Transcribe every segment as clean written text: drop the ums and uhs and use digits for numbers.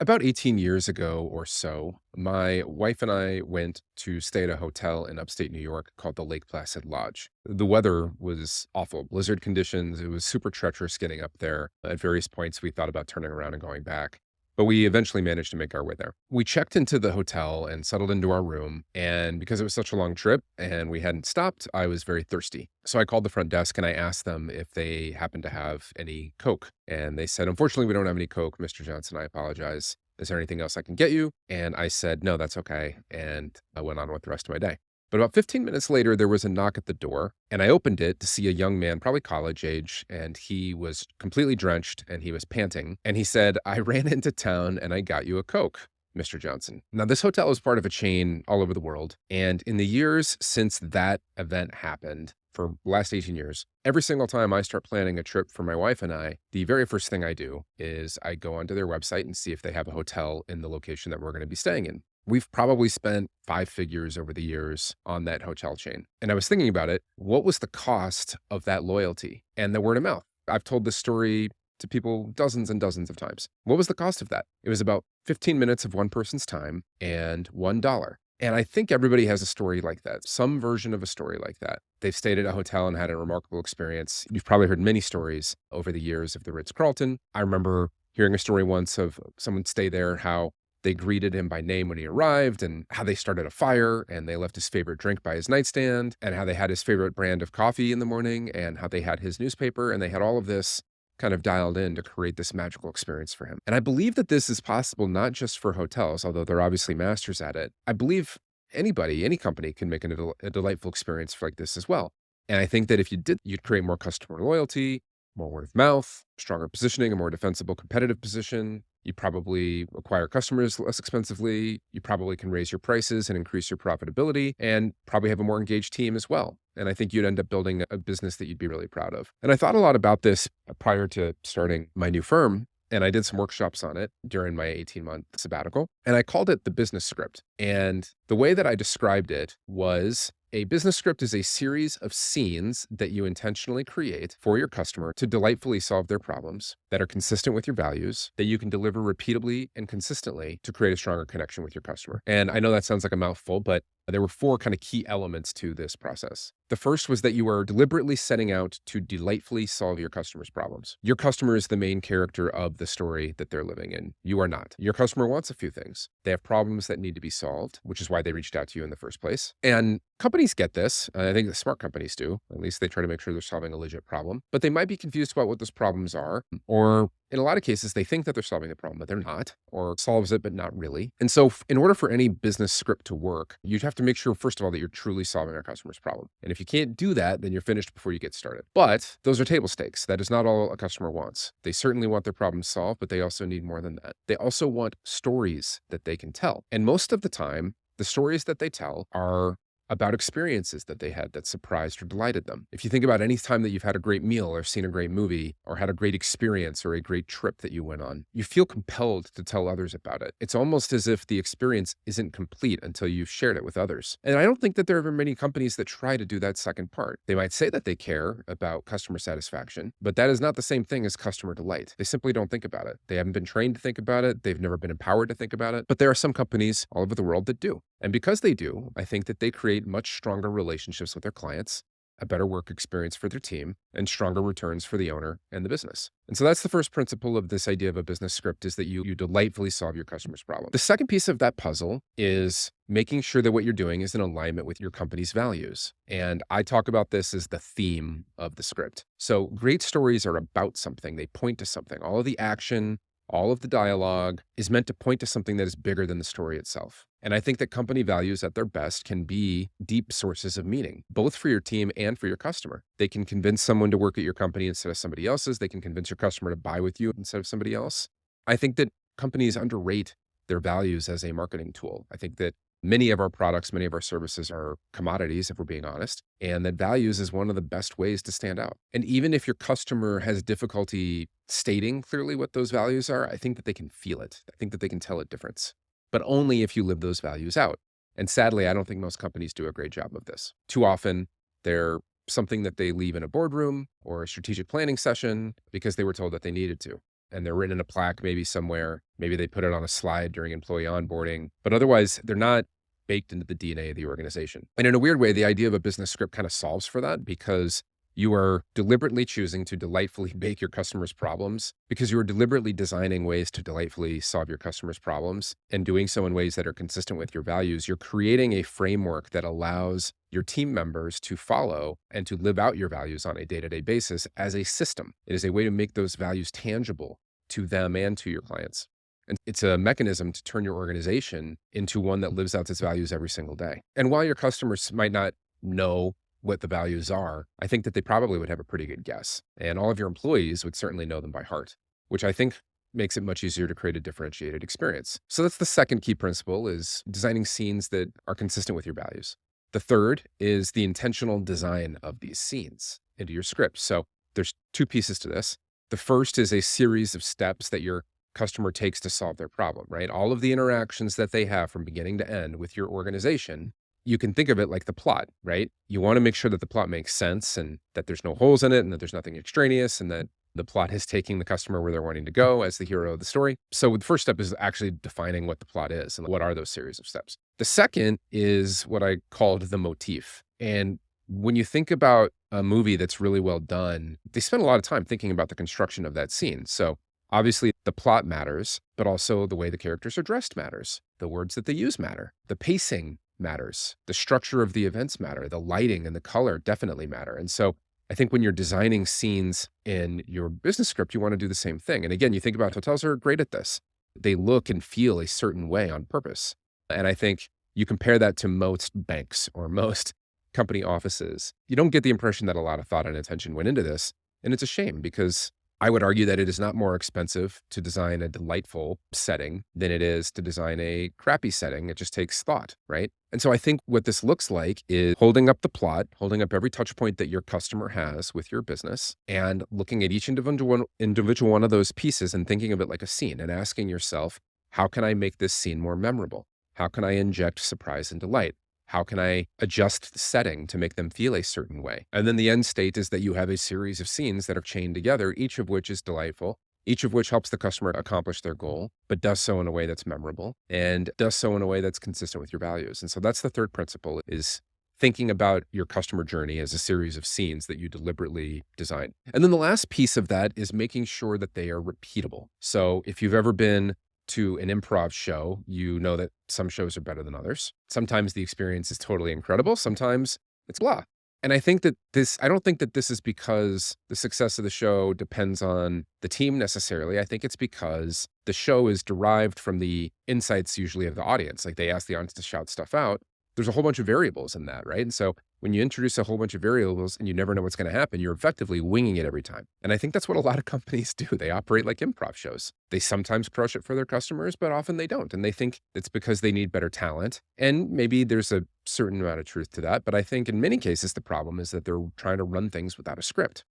About 18 years ago or so, my wife and I went to stay at a hotel in upstate New York called the Lake Placid Lodge. The weather was awful, blizzard conditions. It was super treacherous getting up there. At various points, we thought about turning around and going back, but we eventually managed to make our way there. We checked into the hotel and settled into our room. And because it was such a long trip and we hadn't stopped, I was very thirsty. So I called the front desk and I asked them if they happened to have any Coke. And they said, "Unfortunately, we don't have any Coke, Mr. Johnson. I apologize. Is there anything else I can get you?" And I said, "No, that's okay." And I went on with the rest of my day. But about 15 minutes later, there was a knock at the door, and I opened it to see a young man, probably college age, and he was completely drenched and he was panting. And he said, "I ran into town and I got you a Coke, Mr. Johnson." Now, this hotel is part of a chain all over the world. And in the years since that event happened, for the last 18 years, every single time I start planning a trip for my wife and I, the very first thing I do is I go onto their website and see if they have a hotel in the location that we're going to be staying in. We've probably spent five figures over the years on that hotel chain. And I was thinking about it. What was the cost of that loyalty and the word of mouth? I've told this story to people dozens and dozens of times. What was the cost of that? It was about 15 minutes of one person's time and $1. And I think everybody has a story like that, some version of a story like that. They've stayed at a hotel and had a remarkable experience. You've probably heard many stories over the years of the Ritz-Carlton. I remember hearing a story once of someone stay there, how they greeted him by name when he arrived and how they started a fire and they left his favorite drink by his nightstand and how they had his favorite brand of coffee in the morning and how they had his newspaper and they had all of this kind of dialed in to create this magical experience for him. And I believe that this is possible not just for hotels, although they're obviously masters at it. I believe anybody, any company can make a delightful experience like this as well. And I think that if you did, you'd create more customer loyalty, more word of mouth, stronger positioning, a more defensible competitive position. You probably acquire customers less expensively. You probably can raise your prices and increase your profitability and probably have a more engaged team as well. And I think you'd end up building a business that you'd be really proud of. And I thought a lot about this prior to starting my new firm. And I did some workshops on it during my 18-month sabbatical. And I called it the business script. And the way that I described it was a business script is a series of scenes that you intentionally create for your customer to delightfully solve their problems that are consistent with your values, that you can deliver repeatably and consistently to create a stronger connection with your customer. And I know that sounds like a mouthful, but there were four kind of key elements to this process. The first was that you are deliberately setting out to delightfully solve your customer's problems. Your customer is the main character of the story that they're living in. You are not. Your customer wants a few things. They have problems that need to be solved, which is why they reached out to you in the first place. And companies get this. I think the smart companies do. At least they try to make sure they're solving a legit problem. But they might be confused about what those problems are, or in a lot of cases, they think that they're solving the problem, but they're not, or solves it, but not really. And so in order for any business script to work, you'd have to make sure, first of all, that you're truly solving our customer's problem. And if you can't do that, then you're finished before you get started. But those are table stakes. That is not all a customer wants. They certainly want their problem solved, but they also need more than that. They also want stories that they can tell. And most of the time, the stories that they tell are about experiences that they had that surprised or delighted them. If you think about any time that you've had a great meal or seen a great movie or had a great experience or a great trip that you went on, you feel compelled to tell others about it. It's almost as if the experience isn't complete until you've shared it with others. And I don't think that there are many companies that try to do that second part. They might say that they care about customer satisfaction, but that is not the same thing as customer delight. They simply don't think about it. They haven't been trained to think about it. They've never been empowered to think about it. But there are some companies all over the world that do. And because they do, I think that they create much stronger relationships with their clients, a better work experience for their team, and stronger returns for the owner and the business. And so that's the first principle of this idea of a business script, is that you delightfully solve your customer's problem. The second piece of that puzzle is making sure that what you're doing is in alignment with your company's values. And I talk about this as the theme of the script. So great stories are about something. They point to something. All of the action, all of the dialogue is meant to point to something that is bigger than the story itself. And I think that company values at their best can be deep sources of meaning, both for your team and for your customer. They can convince someone to work at your company instead of somebody else's. They can convince your customer to buy with you instead of somebody else. I think that companies underrate their values as a marketing tool. I think that many of our products, many of our services are commodities, if we're being honest, and that values is one of the best ways to stand out. And even if your customer has difficulty stating clearly what those values are, I think that they can feel it. I think that they can tell a difference, but only if you live those values out. And sadly, I don't think most companies do a great job of this. Too often, they're something that they leave in a boardroom or a strategic planning session because they were told that they needed to. and they're written in a plaque maybe somewhere. Maybe they put it on a slide during employee onboarding, but otherwise they're not baked into the DNA of the organization. And in a weird way, the idea of a business script kind of solves for that because you are deliberately choosing to delightfully make your customers' problems because you are deliberately designing ways to delightfully solve your customers' problems and doing so in ways that are consistent with your values. You're creating a framework that allows your team members to follow and to live out your values on a day-to-day basis as a system. It is a way to make those values tangible to them and to your clients. And it's a mechanism to turn your organization into one that lives out its values every single day. And while your customers might not know what the values are, I think that they probably would have a pretty good guess. And all of your employees would certainly know them by heart, which I think makes it much easier to create a differentiated experience. So that's the second key principle, is designing scenes that are consistent with your values. The third is the intentional design of these scenes into your script. So there's two pieces to this. The first is a series of steps that your customer takes to solve their problem, right? All of the interactions that they have from beginning to end with your organization, you can think of it like the plot, right? You want to make sure that the plot makes sense and that there's no holes in it and that there's nothing extraneous and that the plot is taking the customer where they're wanting to go as the hero of the story. So the first step is actually defining what the plot is and what are those series of steps. The second is what I called the motif. And when you think about a movie that's really well done, they spend a lot of time thinking about the construction of that scene. So obviously the plot matters, but also the way the characters are dressed matters. The words that they use matter. The pacing matters. The structure of the events matter. The lighting and the color definitely matter. And so I think when you're designing scenes in your business script, you want to do the same thing. And again, you think about hotels are great at this. They look and feel a certain way on purpose. And I think you compare that to most banks or most company offices. You don't get the impression that a lot of thought and attention went into this. And it's a shame because I would argue that it is not more expensive to design a delightful setting than it is to design a crappy setting. It just takes thought, right? And so I think what this looks like is holding up the plot, holding up every touch point that your customer has with your business and looking at each individual one of those pieces and thinking of it like a scene and asking yourself, how can I make this scene more memorable? How can I inject surprise and delight? How can I adjust the setting to make them feel a certain way? And then the end state is that you have a series of scenes that are chained together, each of which is delightful, each of which helps the customer accomplish their goal, but does so in a way that's memorable and does so in a way that's consistent with your values. And so that's the third principle, is thinking about your customer journey as a series of scenes that you deliberately design. And then the last piece of that is making sure that they are repeatable. So if you've ever been to an improv show, you know that some shows are better than others. Sometimes the experience is totally incredible. Sometimes it's blah. And I don't think that this is because the success of the show depends on the team necessarily. I think it's because the show is derived from the insights usually of the audience. Like they ask the audience to shout stuff out. There's a whole bunch of variables in that, right? And so when you introduce a whole bunch of variables and you never know what's going to happen, you're effectively winging it every time. And I think that's what a lot of companies do. They operate like improv shows. They sometimes crush it for their customers, but often they don't. And they think it's because they need better talent. And maybe there's a certain amount of truth to that. But I think in many cases, the problem is that they're trying to run things without a script.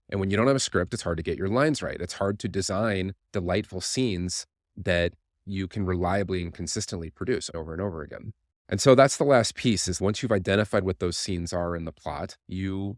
And when you don't have a script, it's hard to get your lines right. It's hard to design delightful scenes that you can reliably and consistently produce over and over again. And so that's the last piece, is once you've identified what those scenes are in the plot, you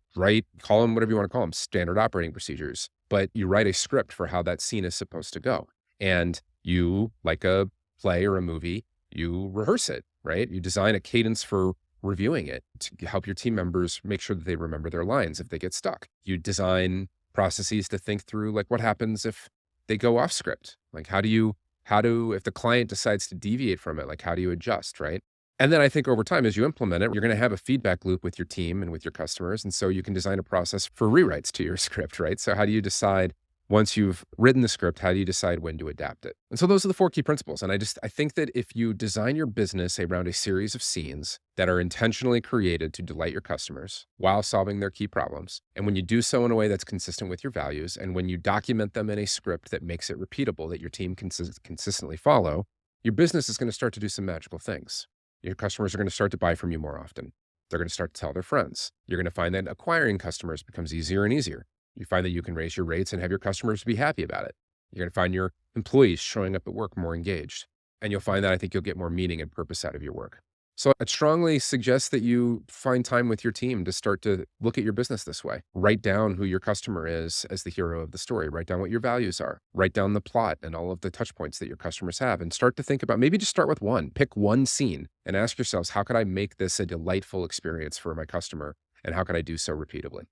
call them whatever you want to call them, standard operating procedures, but you write a script for how that scene is supposed to go. And you, like a play or a movie, you rehearse it, right? You design a cadence for reviewing it to help your team members make sure that they remember their lines if they get stuck. You design processes to think through, like, what happens if they go off script? Like, if the client decides to deviate from it, like, how do you adjust, right? And then I think over time, as you implement it, you're going to have a feedback loop with your team and with your customers. And so you can design a process for rewrites to your script, right? So how do you decide, once you've written the script, how do you decide when to adapt it? And so those are the 4 key principles. And I think that if you design your business around a series of scenes that are intentionally created to delight your customers while solving their key problems, and when you do so in a way that's consistent with your values, and when you document them in a script that makes it repeatable, that your team can consistently follow, your business is going to start to do some magical things. Your customers are going to start to buy from you more often. They're going to start to tell their friends. You're going to find that acquiring customers becomes easier and easier. You find that you can raise your rates and have your customers be happy about it. You're going to find your employees showing up at work more engaged. And you'll find that I think you'll get more meaning and purpose out of your work. So I'd strongly suggest that you find time with your team to start to look at your business this way. Write down who your customer is as the hero of the story. Write down what your values are. Write down the plot and all of the touch points that your customers have, and start to think about, maybe just start with one. Pick one scene and ask yourselves, how could I make this a delightful experience for my customer? And how can I do so repeatably?